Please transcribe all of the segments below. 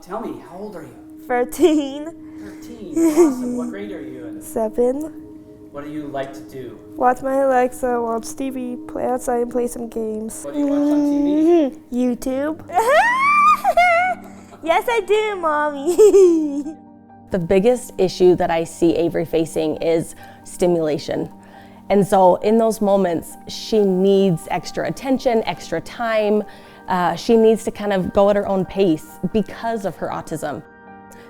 Tell me, how old are you? 13. 13. Awesome. What grade are you in? 7. What do you like to do? Watch my Alexa, watch TV, play outside and play some games. What do you watch on TV? YouTube. Yes, I do, Mommy. The biggest issue that I see Avery facing is stimulation. And so in those moments, she needs extra attention, extra time. She needs to kind of go at her own pace because of her autism.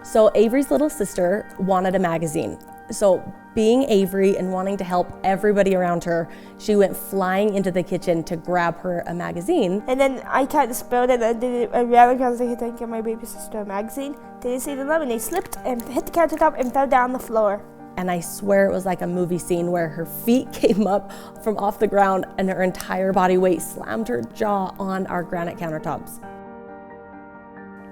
So Avery's little sister wanted a magazine. So being Avery and wanting to help everybody around her, she went flying into the kitchen to grab her a magazine. And then I tried to spilled it and I ran across the kitchen to get my baby sister a magazine. Didn't see the lemonade, slipped and hit the countertop and fell down the floor. And I swear it was like a movie scene where her feet came up from off the ground and her entire body weight slammed her jaw on our granite countertops.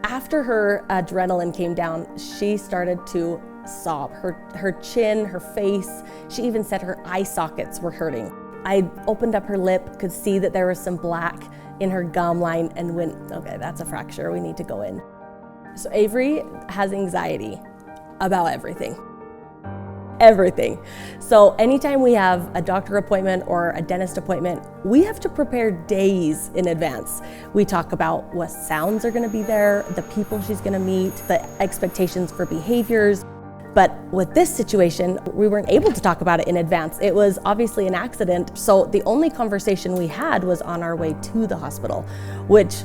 After her adrenaline came down, she started to sob. Her chin, her face, she even said her eye sockets were hurting. I opened up her lip, could see that there was some black in her gum line and went, okay, that's a fracture, we need to go in. So Avery has anxiety about everything. Everything. So anytime we have a doctor appointment or a dentist appointment, we have to prepare days in advance. We talk about what sounds are going to be there, the people she's going to meet, the expectations for behaviors. But with this situation, we weren't able to talk about it in advance. It was obviously an accident. So the only conversation we had was on our way to the hospital, which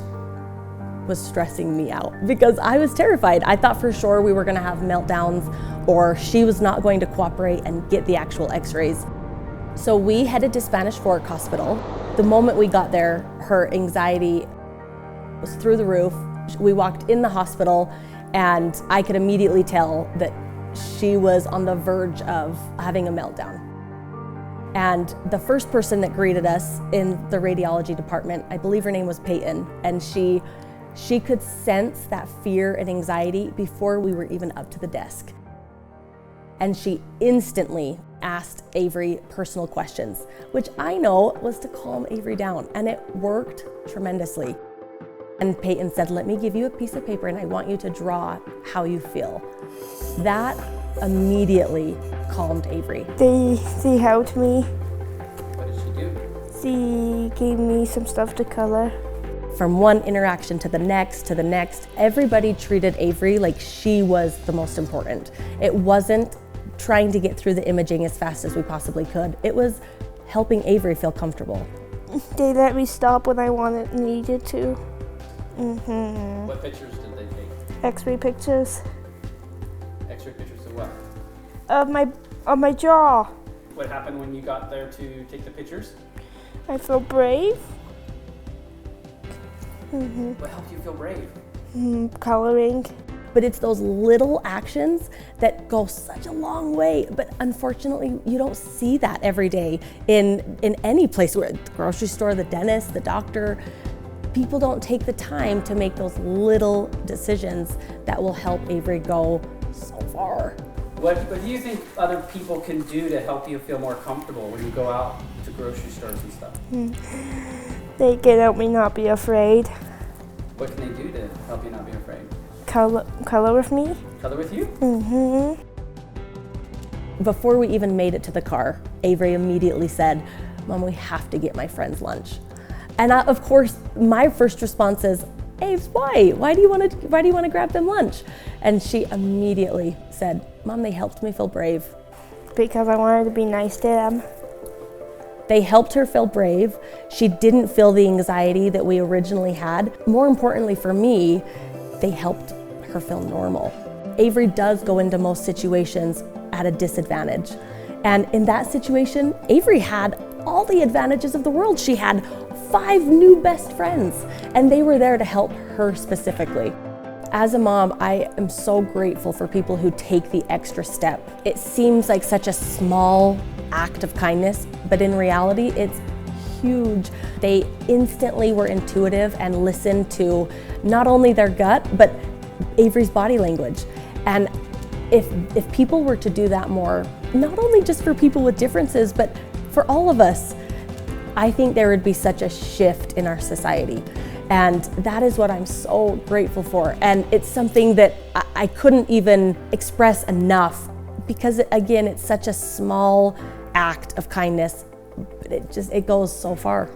was stressing me out because I was terrified. I thought for sure we were going to have meltdowns or she was not going to cooperate and get the actual x-rays. So we headed to Spanish Fork Hospital. The moment we got there, her anxiety was through the roof. We walked in the hospital and I could immediately tell that she was on the verge of having a meltdown. And the first person that greeted us in the radiology department, I believe her name was Peyton, and she could sense that fear and anxiety before we were even up to the desk. And she instantly asked Avery personal questions, which I know was to calm Avery down, and it worked tremendously. And Peyton said, let me give you a piece of paper and I want you to draw how you feel. That immediately calmed Avery. She helped me. What did she do? She gave me some stuff to color. From one interaction to the next, everybody treated Avery like she was the most important. It wasn't trying to get through the imaging as fast as we possibly could. It was helping Avery feel comfortable. They let me stop when I needed to. What pictures did they take? X-ray pictures. X-ray pictures of what? Of my jaw. What happened when you got there to take the pictures? I feel brave. What helped you feel brave? Coloring. But it's those little actions that go such a long way. But unfortunately, you don't see that every day in any place, where the grocery store, the dentist, the doctor. People don't take the time to make those little decisions that will help Avery go so far. What do you think other people can do to help you feel more comfortable when you go out to grocery stores and stuff? They can help me not be afraid. What can they do to help you not be afraid? Color with me. Color with you? Before we even made it to the car, Avery immediately said, Mom, we have to get my friends lunch. And of course, my first response is, Aves, why? Why do you want to grab them lunch? And she immediately said, Mom, they helped me feel brave. Because I wanted to be nice to them. They helped her feel brave. She didn't feel the anxiety that we originally had. More importantly for me, they helped her feel normal. Avery does go into most situations at a disadvantage. And in that situation, Avery had all the advantages of the world. She had 5 new best friends, and they were there to help her specifically. As a mom, I am so grateful for people who take the extra step. It seems like such a small act of kindness, but in reality, it's huge. They instantly were intuitive and listened to not only their gut, but Avery's body language. And if people were to do that more, not only just for people with differences, but for all of us, I think there would be such a shift in our society. And that is what I'm so grateful for. And it's something that I couldn't even express enough, because again, it's such a small act of kindness, but it goes so far.